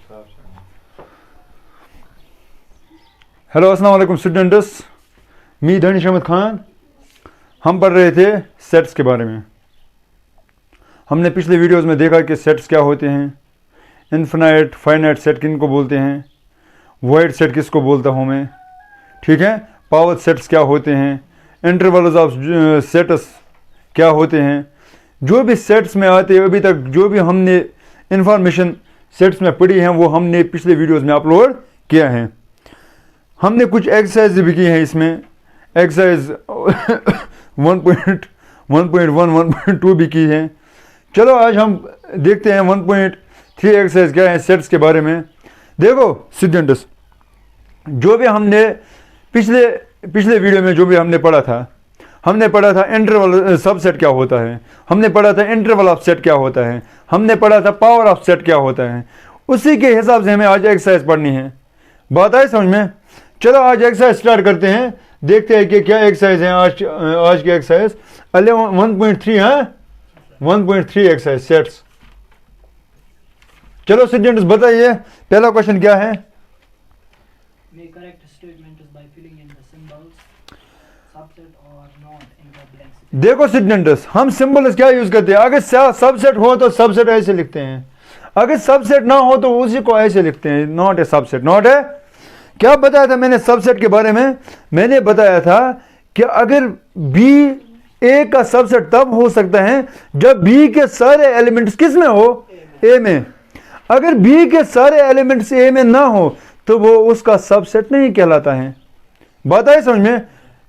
Hello अस्सलाम वालेकुम students, मी दानिश अहमद खान। हम पढ़ रहे थे सेट्स के बारे में। हमने पिछले वीडियोस में देखा कि सेट्स क्या होते हैं, इन्फिनाइट फाइनाइट सेट किन को बोलते हैं, वॉइड सेट किसको बोलता हूँ मैं, ठीक है। पावर सेट्स क्या होते हैं, इंटरवल्स ऑफ सेट्स क्या होते हैं। जो भी सेट्स में आते हैं अभी तक जो भी हमने इंफॉर्मेशन सेट्स में पढ़ी है वो हमने पिछले वीडियोस में अपलोड किया है। हमने कुछ एक्सरसाइज भी की हैं इसमें, एक्सरसाइज 1.1, 1.2 भी की है। चलो आज हम देखते हैं 1.3 एक्सरसाइज क्या है सेट्स के बारे में। देखो स्टूडेंट्स, जो भी हमने पिछले वीडियो में जो भी हमने पढ़ा था इंटरवल सबसेट क्या होता है, हमने पढ़ा था इंटरवल ऑफ सेट क्या होता है, हमने पढ़ा था पावर ऑफ सेट क्या होता है। उसी के हिसाब से हमें आज एक्सरसाइज पढ़नी है। बात आए समझ में? चलो आज एक्सरसाइज स्टार्ट करते हैं, देखते हैं कि क्या एक्सरसाइज है आज की एक्सरसाइज 1.3 है, 1.3 एक्सरसाइज सेट्स। चलो स्टूडेंट्स बताइए पहला क्वेश्चन क्या है। Make correct statements by filling in the symbols, subset or not in the blanks. देखो स्टूडेंट्स, हम सिंबल क्या यूज करते हैं। अगर सबसेट हो तो सबसेट ऐसे लिखते हैं, अगर सबसेट ना हो तो उसी को ऐसे लिखते हैं, नॉट ए सबसेट। नॉट है क्या बताया था मैंने सबसेट के बारे में? मैंने बताया था कि अगर बी ए का सबसेट तब हो सकता है जब बी के सारे एलिमेंट्स किस में हो, ए में। अगर बी के सारे एलिमेंट्स ए में ना हो तो वो उसका सबसेट नहीं कहलाता है। बात आई समझ में?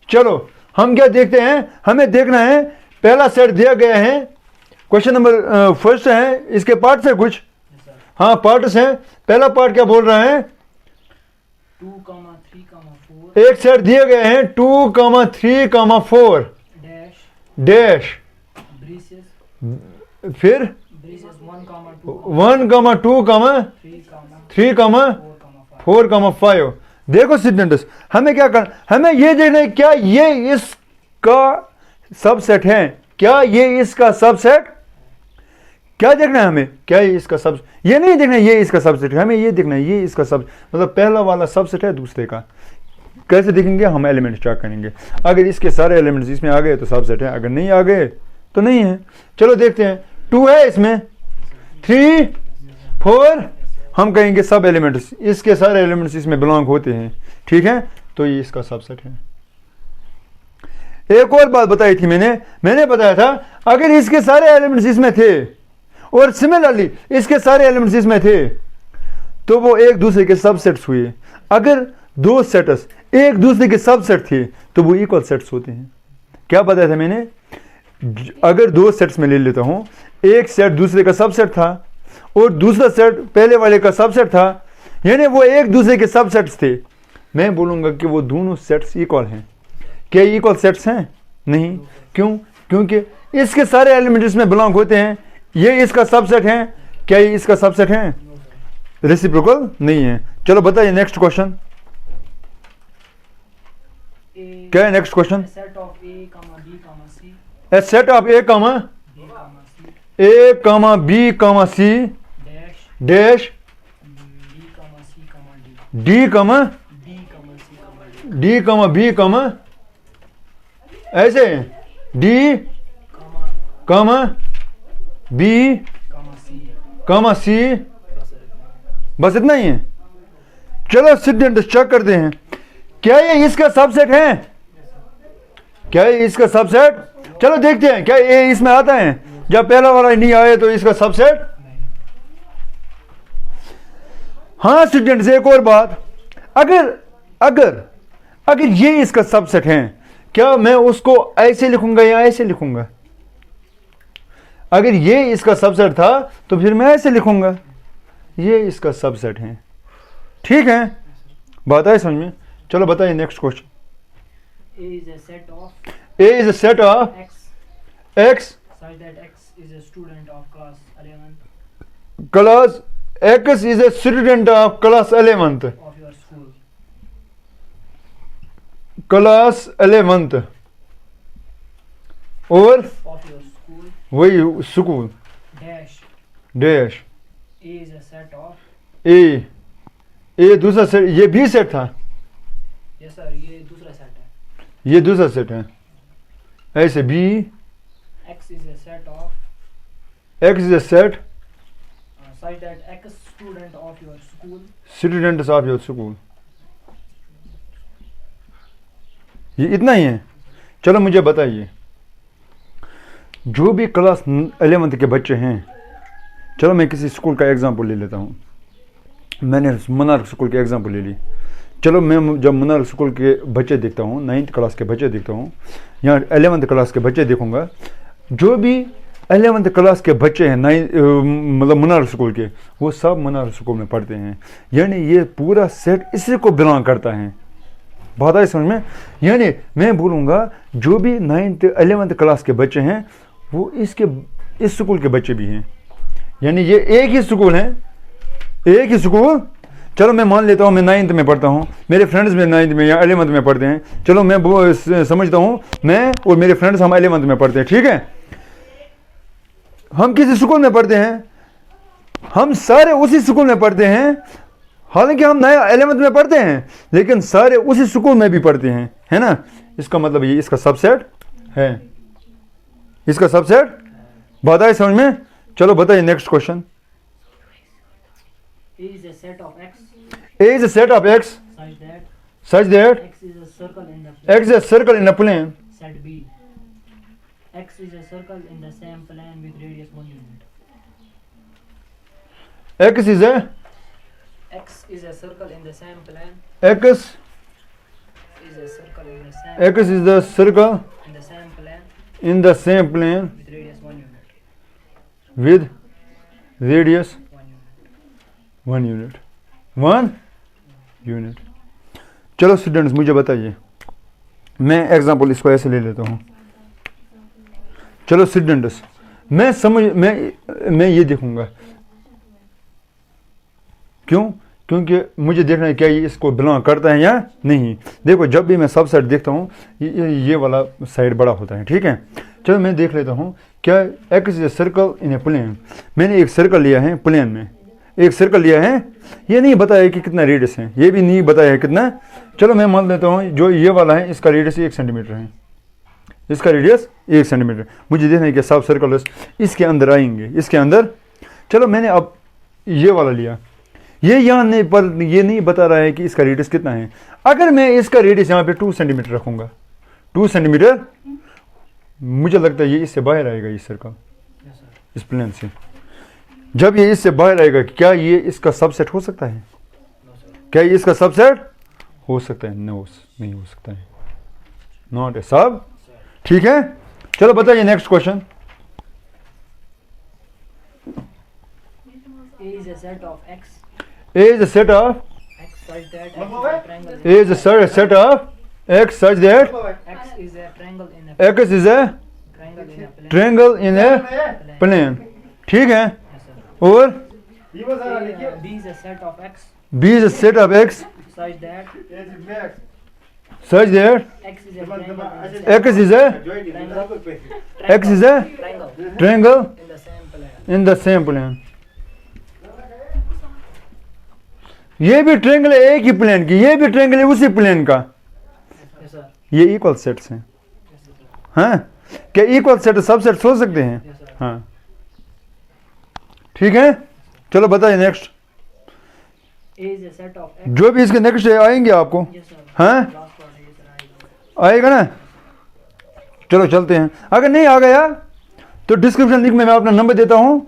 चलो हम क्या देखते हैं, हमें देखना है पहला सेट दिया गया है, क्वेश्चन नंबर फर्स्ट है, इसके पार्ट से कुछ हाँ पार्ट्स हैं। पहला पार्ट क्या बोल रहा है, 2, 3, 4 एक सेट दिए गए हैं 2, 3, 4 dash डैश, braces फिर 1, 2 1, 2, 3, 4, 5। देखो स्टूडेंट्स, हमें क्या करना, हमें ये देखना है क्या ये इसका सबसेट है, क्या ये इसका सबसेट, क्या देखना है हमें, क्या ये इसका सब, ये नहीं देखना है ये इसका सबसेट है, हमें ये देखना है ये इसका सब, मतलब पहला वाला सबसेट है दूसरे का। कैसे देखेंगे हम, एलिमेंट्स चेक करेंगे। अगर इसके सारे एलिमेंट्स इसमें आ गए तो सबसेट है, अगर नहीं आ गए तो नहीं है। चलो देखते हैं, 2 है इसमें, 3, 4 हम कहेंगे सब एलिमेंट्स, इसके सारे एलिमेंट्स इसमें बिलोंग होते हैं, ठीक है, तो ये इसका सबसेट है। एक और बात बताई थी मैंने बताया था अगर इसके सारे एलिमेंट्स इसमें थे और सिमिलरली इसके सारे एलिमेंट्स इसमें थे तो वो एक दूसरे के सबसेट्स हुए। अगर दो सेट्स एक दूसरे के सबसेट थे तो वो इक्वल सेट्स होते हैं। क्या बताया था मैंने, अगर दो सेट्स में ले लेता हूं, एक सेट दूसरे का सबसेट था और दूसरा सेट पहले वाले का सबसेट था, यानी वो एक दूसरे के सबसेट्स थे, मैं बोलूंगा कि वो दोनों सेट्स इक्वल हैं। क्या इक्वल सेट्स हैं? नहीं। क्यों? क्योंकि इसके सारे एलिमेंट इसमें बिलोंग होते हैं, ये इसका सबसेट है, क्या ये इसका सबसेट है? रेसिप्रोकल नहीं है। चलो बताइए नेक्स्ट क्वेश्चन क्या है। Next question, set of a, b, c A set of A comma B comma C dash dash b, c, d D comma d, c, d D comma B comma ऐसे D comma B c comma C, बस इतना ही है। चलो student check करते हैं क्या ये इसका सबसेट है, क्या ये इसका सबसेट। चलो देखते हैं क्या ये इसमें आता है। जब पहला वाला नहीं आए तो इसका सबसेट। हाँ स्टूडेंट्स, एक और बात, अगर अगर अगर ये इसका सबसेट है, क्या मैं उसको ऐसे लिखूंगा या ऐसे लिखूंगा? अगर ये इसका सबसेट था तो फिर मैं ऐसे लिखूंगा, ये इसका सबसेट है, ठीक है। बात है समझ में? चलो बताइए next question. A is a set of A is a set of x x such that x is a student of class 11th class x is a student of class 11th of your school. class 11th और Of your school वही school dash dash A is a set of A दूसरा set, ये B set था, yes sir, ये दूसरा set है। ये दूसरा सेट है। ऐसे B X is a set of X is a set such that X student of your school students of your school. ये इतना ही है। चलो मुझे बताइए, जो भी क्लास 11th के बच्चे हैं, चलो मैं किसी स्कूल का एग्जांपल ले लेता हूँ। मैंने मनार स्कूल के एग्जांपल ले ली। चलो मैं जब मनार स्कूल के बच्चे देखता हूँ, 9th क्लास के बच्चे देखता हूँ, या 11th क्लास के बच्चे देखूंगा, जो भी 11th क्लास के बच्चे हैं मतलब मनार स्कूल के, वो सब मनार स्कूल में पढ़ते हैं। यानी ये पूरा सेट इसी को बिलोंग करता है। बात आई समझ में? यानी मैं बोलूँगा जो भी 9th 11th क्लास के बच्चे हैं वो इस स्कूल के बच्चे भी हैं। यानी ये एक ही स्कूल है, एक ही स्कूल। चलो मैं मान लेता हूँ मैं 9th में पढ़ता हूँ, मेरे फ्रेंड्स भी 9th में या 11th में पढ़ते हैं। चलो मैं वो समझता हूँ मैं और मेरे फ्रेंड्स हम 11th में पढ़ते हैं, ठीक है। हम किसी स्कूल में पढ़ते हैं, हम सारे उसी स्कूल में पढ़ते हैं। हालांकि हम नया 11th में पढ़ते हैं, लेकिन सारे उसी स्कूल में भी पढ़ते हैं, है ना। इसका मतलब ये इसका सबसेट है, इसका सबसेट। बात आई समझ में? चलो बताइए next question. A is a set of X A is a set of X such that such that X is a circle in the X is a circle in a plane. set B. X is a circle in the same plane with radius 1 unit. X is a X is a circle in the same plane. X Is a circle in the same X is the circle in the same plane in the same plane with radius 1 unit. with radius 1 unit. 1 unit. 1 unit. चलो students मुझे बताइए, मैं example इसको ऐसे ले लेता हूँ। चलो स्टूडेंट्स मैं ये देखूंगा, क्योंकि मुझे देखना है क्या ये इसको बिलोंग करता है या नहीं। देखो जब भी मैं सब साइड देखता हूँ ये वाला साइड बड़ा होता है, ठीक है। चलो मैं देख लेता हूँ क्या X is a circle in a plane. मैंने एक सर्कल लिया है प्लेन में, एक सर्कल लिया है, ये नहीं बताया कि कितना रेडियस है, ये भी नहीं बताया है कितना। चलो मैं मान लेता हूँ जो ये वाला है इसका रेडियस 1 सेंटीमीटर है, इसका रेडियस 1 सेंटीमीटर। मुझे देखना है कि सब सर्कल इसके अंदर आएंगे, इसके अंदर। चलो मैंने अब ये वाला लिया, ये यहाँ नहीं पर ये नहीं बता रहा है कि इसका रेडियस कितना है। अगर मैं इसका रेडियस यहाँ पे 2 सेंटीमीटर रखूँगा, 2 सेंटीमीटर, मुझे लगता है ये इससे बाहर आएगा, ये सर्कल Yes sir. इस प्लेन से। जब ये इससे बाहर आएगा, क्या ये इसका सबसेट हो सकता है? No sir. क्या ये इसका सबसेट हो सकता है? नो, नहीं हो सकता है, नॉट ए सब। ठीक है, चलो बताइए next question. A is a set of X A is a set of X such that X is a triangle. A is a set of X such that X is a triangle in a X is a triangle in a plane. triangle in a plane। ठीक है, Yes sir. और B is a set of X B is a set of X such that such that X is a triangle in X is a X is a triangle triangle in the same plane. in the same plane। ये भी triangle है एक ही plane की, ये भी triangle है उसी plane का। Yes sir. ये इक्वल सेट्स हैं, Yes sir. हाँ। क्या इक्वल सेट सब सेट्स हो सकते हैं? Yes sir. हाँ, ठीक है। चलो बताइए next. A is a set of X. जो भी इसके नेक्स्ट आएंगे आपको, Yes sir. हाँ Last one is right. आएगा ना। चलो चलते हैं। अगर नहीं आ गया तो डिस्क्रिप्शन लिंक में मैं अपना नंबर देता हूँ,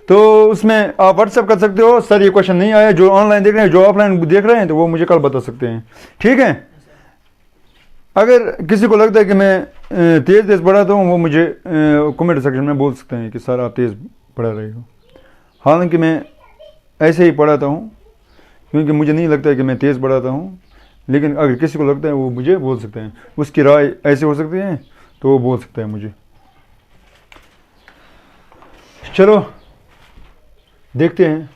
तो उसमें आप व्हाट्सएप कर सकते हो। सर ये क्वेश्चन नहीं आया, जो ऑनलाइन देख रहे हैं, जो ऑफलाइन देख रहे हैं, तो वो मुझे कल बता सकते हैं, ठीक है। अगर किसी को लगता है कि मैं तेज़ पढ़ाता हूँ, वो मुझे कमेंट सेक्शन में बोल सकते हैं कि सर आप तेज़ पढ़ा रहे हो। हालांकि मैं ऐसे ही पढ़ाता हूँ, क्योंकि मुझे नहीं लगता है कि मैं तेज़ पढ़ाता हूँ, लेकिन अगर किसी को लगता है वो मुझे बोल सकते हैं। उसकी राय ऐसे हो सकती है तो वो बोल सकता है मुझे। चलो देखते हैं।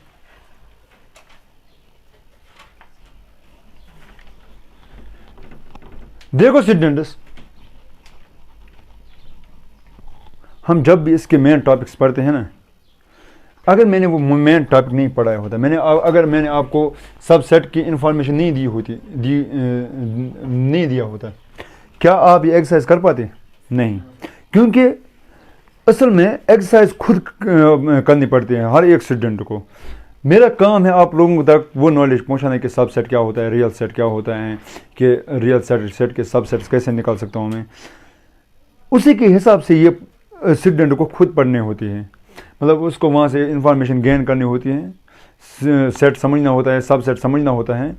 देखो स्टूडेंट्स, हम जब भी इसके मेन टॉपिक्स पढ़ते हैं ना, अगर मैंने वो मेन टॉपिक नहीं पढ़ाया होता, अगर मैंने आपको सब सेट की इंफॉर्मेशन नहीं दी होती, नहीं दिया होता, क्या आप ये एक्सरसाइज कर पाते? नहीं, क्योंकि असल में एक्सरसाइज खुद करनी पड़ती है हर एक स्टूडेंट को। मेरा काम है आप लोगों तक वो नॉलेज पहुंचाना कि सब सेट क्या होता है, रियल सेट क्या होता है, कि रियल सेट के सब सेट्स कैसे निकाल सकता हूँ मैं। उसी के हिसाब से ये स्टूडेंट को खुद पढ़ने होती है, मतलब उसको वहाँ से इंफॉर्मेशन गेन करनी होती है, सेट समझना होता है, सब सेट समझना होता है,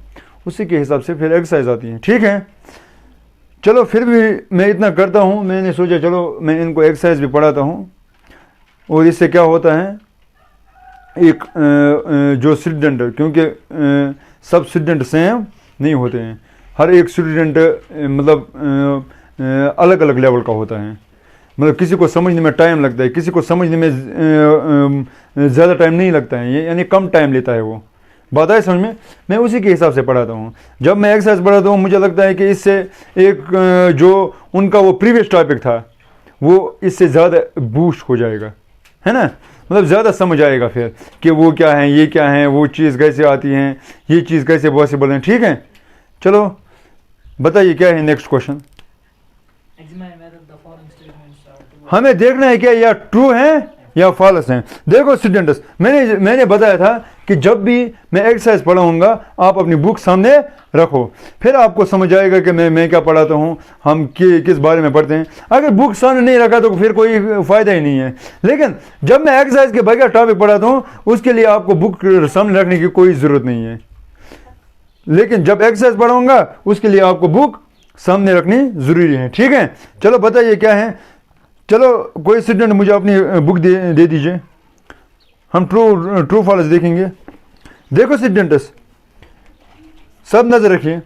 उसी के हिसाब से फिर एक्सरसाइज आती है। ठीक है, चलो फिर भी मैं इतना करता हूँ, मैंने सोचा चलो मैं इनको एक्सरसाइज भी पढ़ाता हूँ। और इससे क्या होता है, एक जो स्टूडेंट, क्योंकि सब स्टूडेंट सेम नहीं होते हैं, हर एक स्टूडेंट मतलब अलग अलग लेवल का होता है, मतलब किसी को समझने में टाइम लगता है, किसी को समझने में ज़्यादा टाइम नहीं लगता है, यानी कम टाइम लेता है वो। बात है समझ में? मैं उसी के हिसाब से पढ़ाता हूँ। जब मैं एक्सरसाइज पढ़ाता हूँ मुझे लगता है कि इससे एक जो उनका वो प्रीवियस टॉपिक था वो इससे ज़्यादा बूस्ट हो जाएगा, है ना, मतलब ज़्यादा समझ आएगा फिर कि वो क्या है, ये क्या है, वो चीज़ कैसे आती है, ये चीज़ कैसे पॉसिबल है। ठीक है, चलो बताइए क्या है नेक्स्ट क्वेश्चन। हमें देखना है क्या या ट्रू है या फॉल्स है। देखो स्टूडेंट्स, मैंने बताया था कि जब भी मैं एक्सरसाइज पढ़ाऊंगा आप अपनी बुक सामने रखो, फिर आपको समझ आएगा कि मैं क्या पढ़ाता हूँ, हम किस बारे में पढ़ते हैं। अगर बुक सामने नहीं रखा तो फिर कोई फ़ायदा ही नहीं है। लेकिन जब मैं एक्सरसाइज के बगैर टॉपिक पढ़ाता हूँ उसके लिए आपको बुक सामने रखने की कोई ज़रूरत नहीं है, लेकिन जब एक्सरसाइज पढ़ाऊंगा उसके लिए आपको बुक सामने रखनी ज़रूरी है। ठीक है, चलो बताइए क्या है। चलो कोई स्टूडेंट मुझे अपनी बुक दे दीजिए, हम ट्रू फॉल्स देखेंगे। देखो स्टूडेंट्स सब नजर रखिए,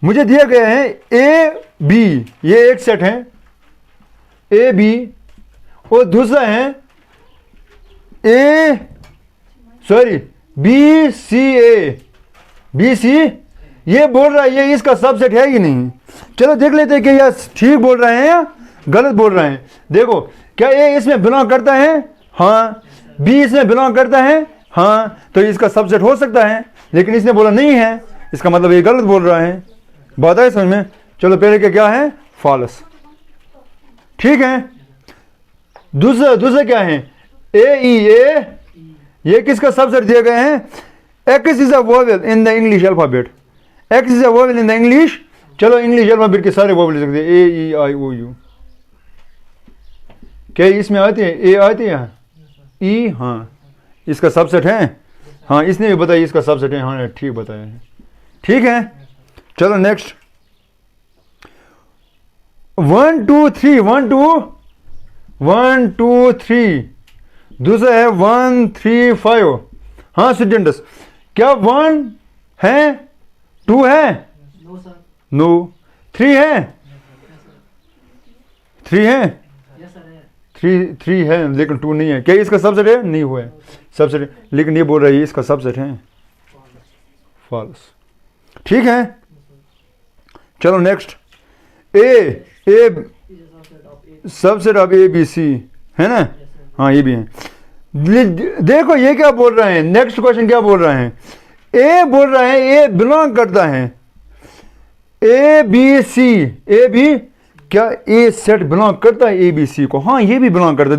मुझे दिया गया है ए बी, ये एक सेट है ए बी, और दूसरा है बी सी। ये बोल रहा है ये इसका सबसेट है कि नहीं। चलो देख लेते हैं कि यह ठीक बोल रहे हैं या गलत बोल रहे हैं। देखो क्या ए इसमें बिलोंग करता है, हाँ, बी इसमें बिलोंग करता है, हाँ, तो इसका सबसेट हो सकता है, लेकिन इसने बोला नहीं है, इसका मतलब ये गलत बोल रहा है। बात है समझ में? चलो पहले क्या है, फॉल्स। ठीक है, दूसरा क्या है, ए, ये किसका सबसेट दिए गए हैं, x is a vowel in the English alphabet, x is a vowel in the English. चलो इंग्लिश अल्फाबेट के सारे वोवेल लिख सकते हैं, ए ई आई ओ यू। क्या इसमें आती है, ए आती है यहाँ, ई, हाँ, इसका सबसेट है, हाँ, इसने भी बताया इसका सबसेट है, हाँ ठीक बताया है। ठीक है, चलो नेक्स्ट 1 2 3 1 2 3, दूसरा है 1 3 5। हाँ स्टूडेंट्स, क्या 1 है, 2 है, नो, 3 है, 3 है, 3 है लेकिन 2 नहीं है। क्या इसका सबसेट है, नहीं हुआ है सबसेट, लेकिन ये बोल रहा है इसका सबसेट है, फॉल्स। ठीक है, चलो next A subset of A B C है ना, हाँ ये भी है। देखो ये क्या बोल रहे हैं, नेक्स्ट क्वेश्चन क्या बोल रहे हैं, ए बोल रहा है ए बिलोंग करता है ए बी सी, ए बी, क्या ए सेट बिलोंग करता है ए बी सी को, हाँ ये भी बिलोंग करता है।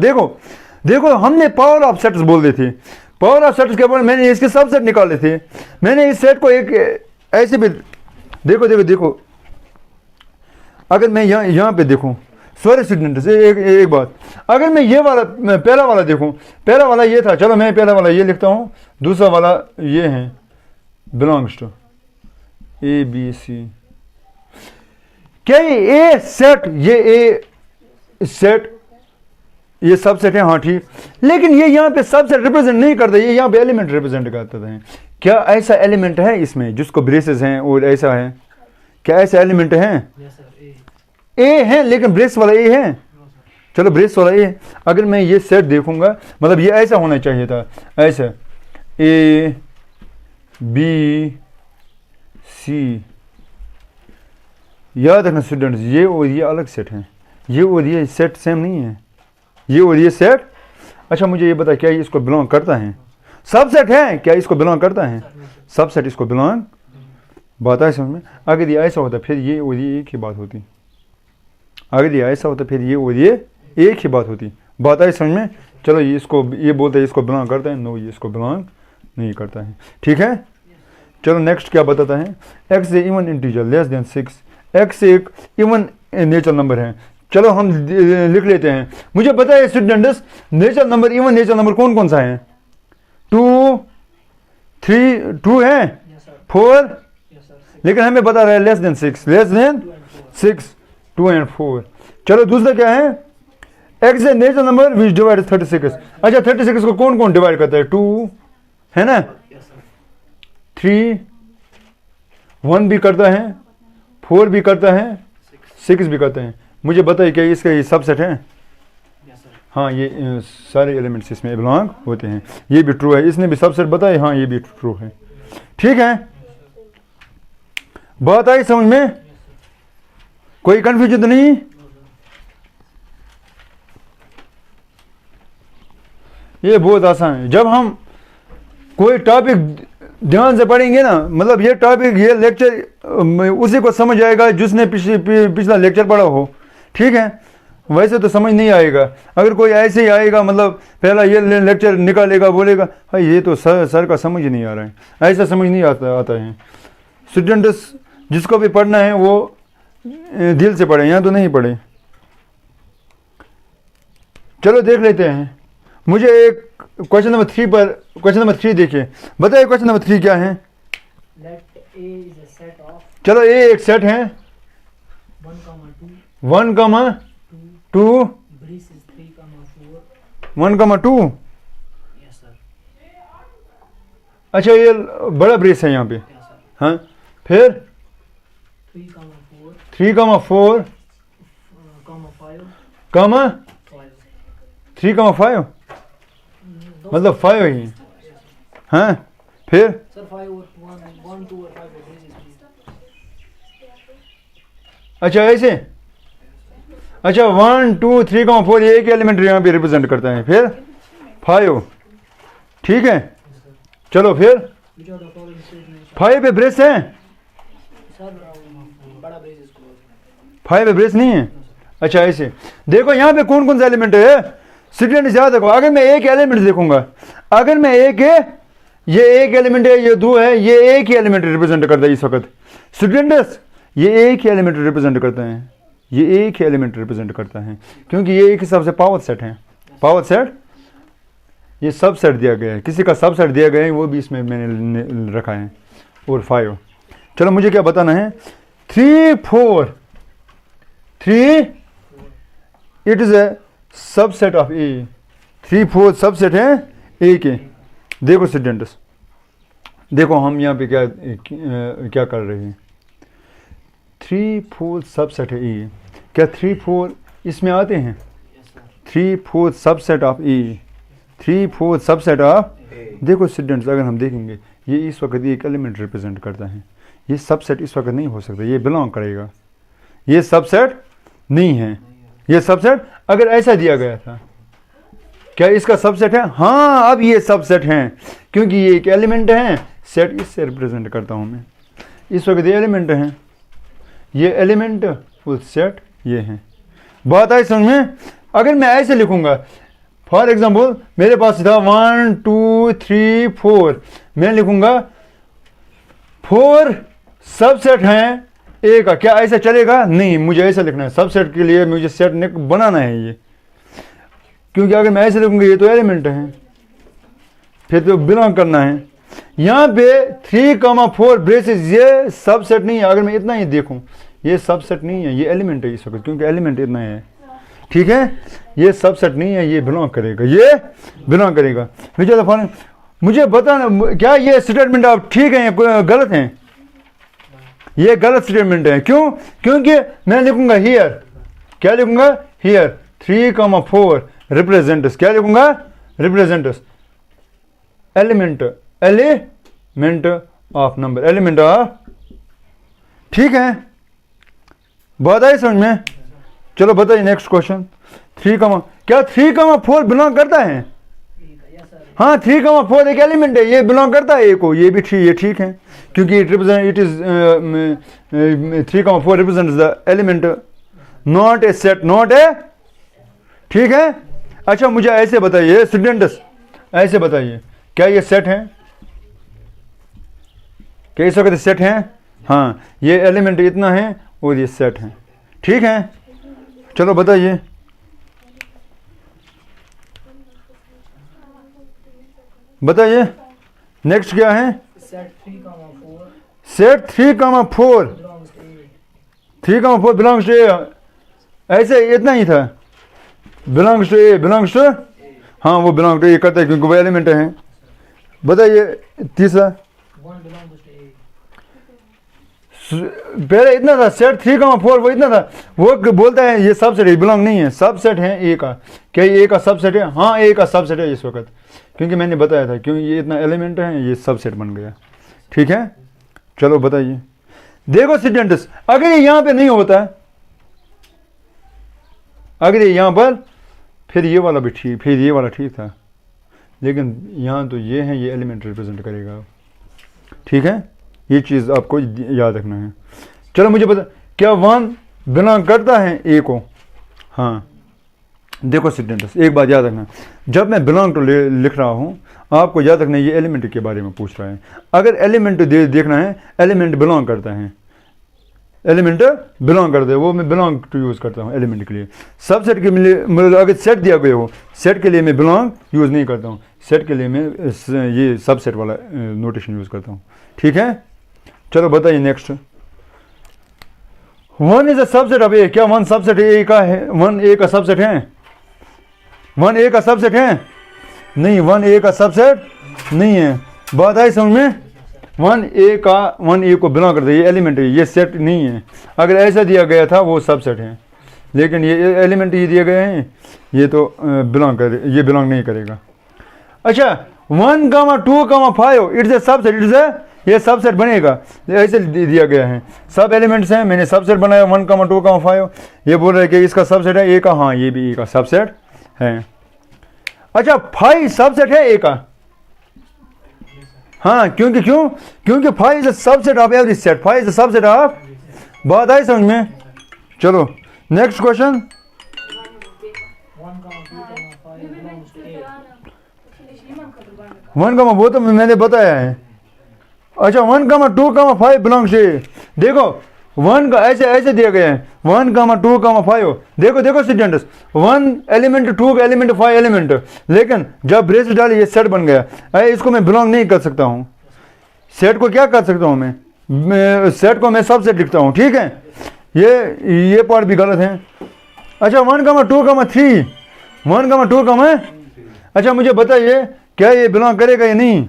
देखो हमने पावर ऑफ सेट्स बोल रहे थे, पावर ऑफ सेट्स के बाद मैंने इसके सब सेट निकाले थे, मैंने इस सेट को एक ऐसे भी देखो अगर मैं यहाँ पे देखूं, सॉरी स्टूडेंट्स एक बात, अगर मैं ये वाला पहला वाला देखूं, पहला वाला ये था, चलो मैं पहला वाला ये लिखता हूँ, दूसरा वाला ये है belongs to A B C. क्या ए सेट, ये ए सेट ये सबसेट है, हाँ ठीक, लेकिन ये यहाँ पे सबसेट रिप्रेजेंट नहीं करता, ये यहाँ पे एलिमेंट रिप्रेजेंट करता है। क्या ऐसा एलिमेंट है इसमें जिसको ब्रेसेस हैं और ऐसा है, क्या ऐसा एलिमेंट है? ए है, लेकिन ब्रेस वाला ए है, चलो ब्रेस वाला ए। अगर मैं ये सेट देखूंगा, मतलब ये ऐसा होना चाहिए था, ऐसा ए बी सी। याद रखना स्टूडेंट्स, ये और ये अलग सेट हैं, ये और ये सेट सेम नहीं है, ये और ये सेट अच्छा मुझे ये बता, क्या ये इसको बिलोंग करता है? सबसेट है, क्या इसको बिलोंग करता है? सबसेट इसको बिलोंग, बात है समझ में? अगर ये ऐसा होता फिर ये और ये एक ही बात होती, अगर ये ऐसा होता फिर ये और ये एक ही बात होती, बात है समझ में? चलो ये इसको, ये बोलते हैं इसको बिलोंग करता है, नो ये इसको बिलोंग नहीं करता है, ठीक है। चलो नेक्स्ट क्या बताता है, एक्स ए even integer less than 6, x एक इवन नेचुरल नंबर है। चलो हम लिख लेते हैं। मुझे पता है students, natural number, even natural number कौन कौन सा है? 2, 3, 2 है, Yes, sir. 4, Yes, sir. 6. लेकिन हमें बता रहा है less than 6, less than 2 and 4. 6, 2 and 4। चलो दूसरा क्या है, x a natural number which divide 36। अच्छा 36 को कौन कौन डिवाइड करता है? 2 है ना, Yes, sir. 3, 1 भी करता है, 4 भी करता है, 6 भी करता है। मुझे बताइए क्या इसका ये सबसेट है? Yes, sir. हाँ ये सारे एलिमेंट्स इसमें बिलोंग होते हैं। ये भी ट्रू है, इसने भी सबसेट बताया, हाँ ये भी ट्रू है, ठीक है। बात आई समझ में? कोई कंफ्यूजन तो नहीं? ये बहुत आसान है। जब हम कोई टॉपिक ध्यान से पढ़ेंगे ना, मतलब ये टॉपिक, ये लेक्चर उसी को समझ आएगा जिसने पिछला लेक्चर पढ़ा हो, ठीक है। वैसे तो समझ नहीं आएगा। अगर कोई ऐसे ही आएगा, मतलब पहला ये लेक्चर निकालेगा, बोलेगा भाई ये तो सर का समझ ही नहीं आ रहा है, ऐसा समझ नहीं आता है। स्टूडेंट्स जिसको भी पढ़ना है वो दिल से पढ़े, यहाँ तो नहीं पढ़े। चलो देख लेते हैं। मुझे एक क्वेश्चन नंबर 3 पर, क्वेश्चन नंबर 3 देखिए, बताइए क्वेश्चन नंबर 3 क्या है? Let A is a set of चलो ए एक सेट है, 1, 2, 1, 2, 2, Breeze is 3, 4. 1, 2। Yes, sir. अच्छा ये बड़ा ब्रेस है यहाँ पे, Yes, sir. हाँ। फिर 3, 4, 3, 4, 5, कमा 5. 3, 5, मतलब 5 ही, हाँ। फिर Sir, 5 or 1, 2 or 5 or Breeze is 3. अच्छा ऐसे, अच्छा 1, 2, 3, 4 ये एक एलिमेंट यहाँ पे रिप्रेजेंट करता है। फिर 5, ठीक है। चलो फिर Which of the following statements? 5 पे ब्रेस है, Sir, बड़ा Breeze is close. 5 पे ब्रेस नहीं है। अच्छा ऐसे देखो, यहाँ पे कौन कौन सा एलिमेंट है स्टूडेंट, याद रखो। अगर मैं एक एलिमेंट देखूंगा, अगर मैं एक है, ये एक एलिमेंट है, ये 2 है, ये एक ही एलिमेंट रिप्रेजेंट करता है इस वक्त स्टूडेंट्स, ये एक ही एलिमेंट रिप्रेजेंट करते हैं, ये एक ही एलिमेंट रिप्रेजेंट करता है, क्योंकि ये एक हिसाब से पावर सेट है। पावर सेट, ये सब सेट दिया गया है, किसी का सब सेट दिया गया है, वो भी इसमें मैंने रखा है। और 5, चलो मुझे क्या बताना है, 3, 4, 3 it is a subset of A. 3, 4 subset है ए के। देखो स्टूडेंट्स, देखो हम यहाँ पे क्या कर रहे हैं, 3, 4 सबसेट है ए। क्या 3, 4 इसमें आते हैं? Yes, sir. 3, 4 subset of A, 3, 4 subset of. देखो स्टूडेंट्स, अगर हम देखेंगे, ये इस वक्त एक एलिमेंट रिप्रेजेंट करता है, ये सबसेट इस वक्त नहीं हो सकता, ये बिलोंग करेगा, ये सबसेट नहीं है। ये सबसेट अगर ऐसा दिया गया था, क्या इसका सबसेट है? हाँ, अब ये सबसेट हैं, क्योंकि ये एक एलिमेंट है, सेट इससे रिप्रेजेंट करता हूँ मैं। इस वक्त ये एलिमेंट हैं, ये एलिमेंट फुल सेट ये हैं। बात आई समझ में? अगर मैं ऐसे लिखूंगा, फॉर एग्जाम्पल मेरे पास था 1, 2, 3, 4, मैं लिखूंगा 4 सबसेट हैं ए का। क्या ऐसा चलेगा? नहीं, मुझे ऐसा लिखना है। सबसेट के लिए मुझे सेट बनाना है ये, क्योंकि अगर मैं ऐसे लिखूंगा ये तो एलिमेंट है, फिर तो बिलोंग करना है। यहाँ पे 3, 4 ब्रेसेस, ये सबसेट नहीं है। अगर मैं इतना ही देखूं, ये सबसेट नहीं है, ये एलिमेंट है इस वक्त, क्योंकि एलिमेंट इतना है, ठीक है। ये सबसेट नहीं है, ये बिलोंग करेगा, ये बिलोंग करेगा। मुझे बताना, क्या ये स्टेटमेंट आप ठीक है या गलत हैं? ये गलत स्टेटमेंट है। क्यों? क्योंकि मैं लिखूंगा हियर, क्या लिखूंगा? हियर 3, 4 रिप्रेजेंट्स, क्या लिखूंगा? Represents element, element of number, element of, ठीक है। बात आई समझ में? चलो बताइए नेक्स्ट क्वेश्चन। 3, क्या 3, 4 बिलोंग करता है? हाँ 3,4 एक एलिमेंट है, ये बिलोंग करता है ए को, ये भी ये ठीक है, क्योंकि it is 3,4 represent the element, not a set, not a, ठीक है। अच्छा मुझे ऐसे बताइए स्टूडेंट्स, ऐसे बताइए क्या ये सेट है, क्या इस वक्त सेट है? हाँ ये एलिमेंट इतना है और ये सेट है, ठीक है। चलो बताइए, बताइए नेक्स्ट क्या है? Set 3,4 set 3,4, belongs to A. 3,4 belongs to A, ऐसे इतना ही था, belongs to A, belongs to, हाँ वो बिलोंग टू ए करता है क्योंकि वो एलिमेंट है। बताइए तीसरा, 1 belongs to A. पहले इतना था सेट 3,4, वो इतना था, वो बोलता है ये सबसेट है, बिलोंग नहीं है, सबसेट है ए का। क्या ये ए का सबसेट है? हाँ ए का सबसेट है इस वक्त, क्योंकि मैंने बताया था, क्योंकि ये इतना एलिमेंट है, ये सबसेट बन गया, ठीक है। चलो बताइए, देखो स्टूडेंट्स, अगर ये यहाँ पे नहीं होता, अगर ये यहाँ पर, फिर ये वाला भी ठीक, फिर ये वाला ठीक था, लेकिन यहाँ तो ये है, ये एलिमेंट रिप्रेजेंट करेगा, ठीक है। ये चीज़ आपको याद रखना है। चलो मुझे बता, क्या 1 बिलोंग करता है ए को? हाँ देखो स्टूडेंट्स, एक बात याद रखना, जब मैं बिलोंग टू लिख रहा हूँ, आपको याद रखना ये एलिमेंट के बारे में पूछ रहा है। अगर एलिमेंट देखना है, एलिमेंट बिलोंग करता है, एलिमेंट बिलोंग करते हैं, वो मैं बिलोंग टू यूज़ करता हूँ एलिमेंट के लिए। सबसेट के लिए मतलब अगर सेट दिया गया हो, सेट के लिए मैं बिलोंग यूज़ नहीं करता हूँ, सेट के लिए मैं ये सबसेट वाला नोटेशन यूज़ करता हूँ, ठीक है। चलो बताइए next, 1 is a subset of A, क्या 1 सबसेट ए का है? 1 ए का सबसेट है? 1 ए का सबसेट है? नहीं, 1 ए का सबसेट नहीं है, बात आई समझ में? 1 ए को बिलोंग करता है, ये एलिमेंट है, ये सेट नहीं है। अगर ऐसा दिया गया था वो सबसेट है, लेकिन ये एलिमेंट ये दिए गए हैं, ये तो ये बिलोंग नहीं करेगा। अच्छा 1, 2, 5 it's a subset, it's a, ये सबसेट बनेगा, ऐसे दिया गया है, सब एलिमेंट्स हैं, मैंने सबसेट बनाया 1, 2, 5, ये बोल रहे हैं कि इसका सबसेट है ए का, हाँ ये भी ए का सबसेट है। अच्छा 5 सबसेट है ए का? हाँ क्योंकि 5 is a subset of every set, 5 is a subset of, बात आई समझ में? चलो next question, 1, 2, 5 belongs to A. 1 वो तो मैंने बताया है। अच्छा 1, 2, 5 बिलोंग्स टू ए, देखो 1 का ऐसे दिया गया है, 1, 2, 5, देखो स्टूडेंट्स, 1 एलिमेंट, 2 एलिमेंट, 5 एलिमेंट, लेकिन जब ब्रेस डाली ये सेट बन गया, इसको मैं बिलोंग नहीं कर सकता हूँ, सेट को क्या कर सकता हूँ मैं सेट को मैं सबसेट लिखता हूँ, ठीक है। ये पार्ट भी गलत है। अच्छा 1, 2, 3, 1, 2, अच्छा मुझे बताइए क्या ये बिलोंग करेगा या नहीं?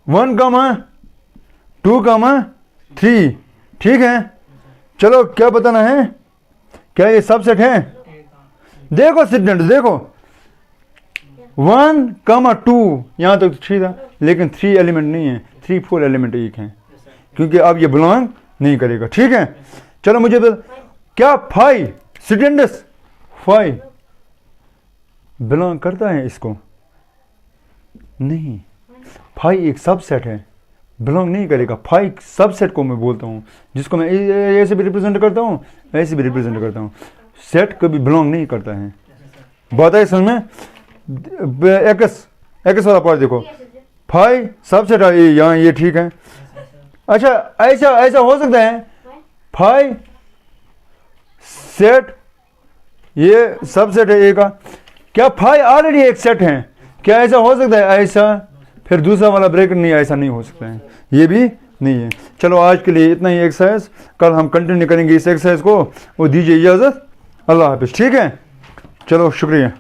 1, 2, 3, ठीक है। चलो क्या बताना है, क्या ये सबसेट है? देखो स्टूडेंट, देखो 1, 2 यहाँ तक तो ठीक था, लेकिन 3 एलिमेंट नहीं है, 3, 4 एलिमेंट एक हैं, क्योंकि अब ये बिलोंग नहीं करेगा, ठीक है। चलो मुझे क्या 5 स्टूडेंट्स, 5 बिलोंग करता है इसको? नहीं, 5 एक सबसेट है, बिलोंग नहीं करेगा। 5 सबसेट को मैं बोलता हूँ, जिसको मैं ऐसे भी रिप्रेजेंट करता हूँ, ऐसे भी रिप्रेजेंट करता हूँ, सेट कभी बिलोंग नहीं करता है, बात है समझ में? एक्स वाला पार्ट देखो, 5 सबसेट है यहाँ, ये ठीक है। अच्छा ऐसा हो सकता है 5 सेट, ये सबसेट है ए का, क्या 5 ऑलरेडी एक सेट है? क्या ऐसा हो सकता है? ऐसा फिर दूसरा वाला ब्रैकेट नहीं, ऐसा नहीं हो सकता है, ये भी नहीं है। चलो आज के लिए इतना ही एक्सरसाइज, कल हम कंटिन्यू करेंगे इस एक्सरसाइज को, वो दीजिए इजाज़त, अल्लाह हाफिज़, ठीक है। चलो शुक्रिया।